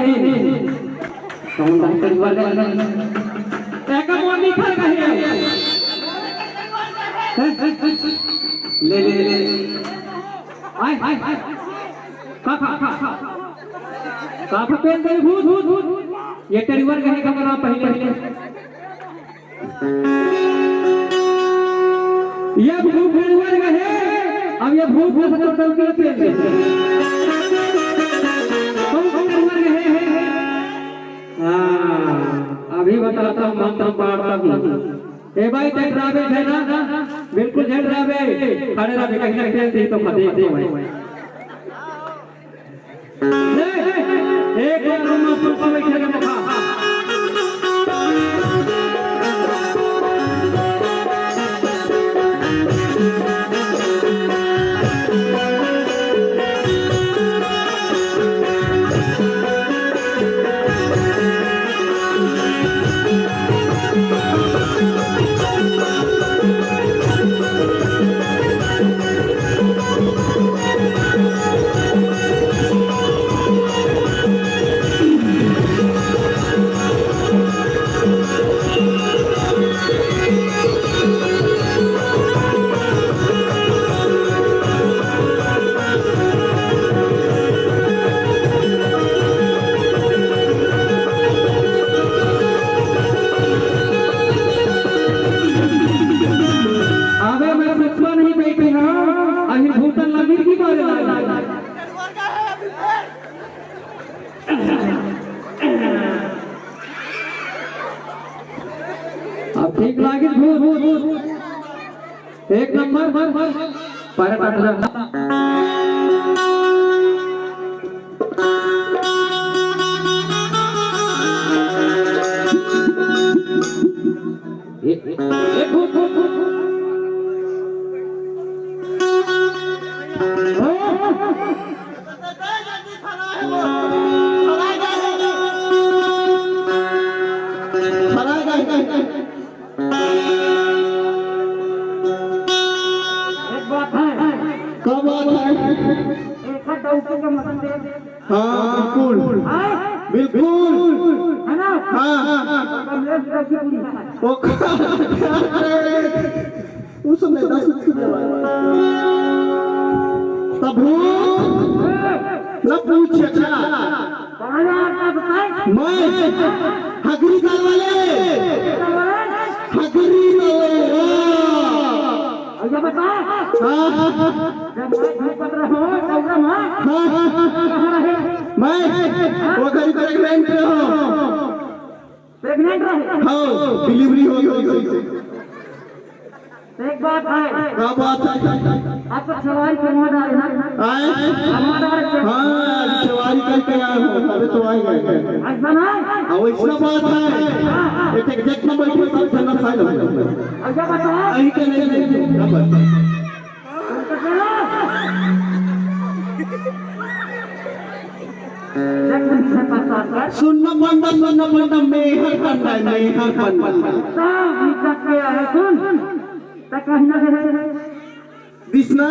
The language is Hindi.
नहीं कौन डॉक्टर वाले एक मोर निकल गए ले ले ले आय का पेन दे भूत ये टेलीवर कहे का बना पहले ये भूत टेलीवर कहे अब ये भूत में से तो पेन दे अभी बताता हूँ मंत्र पढ़ता हूँ ए भाई देख रहा है ना बिल्कुल झेल रहा है खड़े रहा कहीं ना कहीं दी तो खदे दे भाई एक बार हम अपन को बैठे के मौका अब ठीक लागे एक नंबर पर हाँ बिल्कुल है ना हाँ उस समय 10 तब न पूछ मैं हगरी दाल वाले हगरी मैं वो घर प्रेग्नेंट हाँ डिलीवरी हो गई एक बात है क्या बात है आपका सवारी क्यों डाल हाँ सवारी करके आया हूँ अरे तो आए गए ऐसा ना वैसा बात है एक एग्जैक्ट नंबर के साथ चलना फाइल हो अच्छा बताओ यही के नहीं नंबर सुनना पड़ता मेहर पंडा सुन दिसना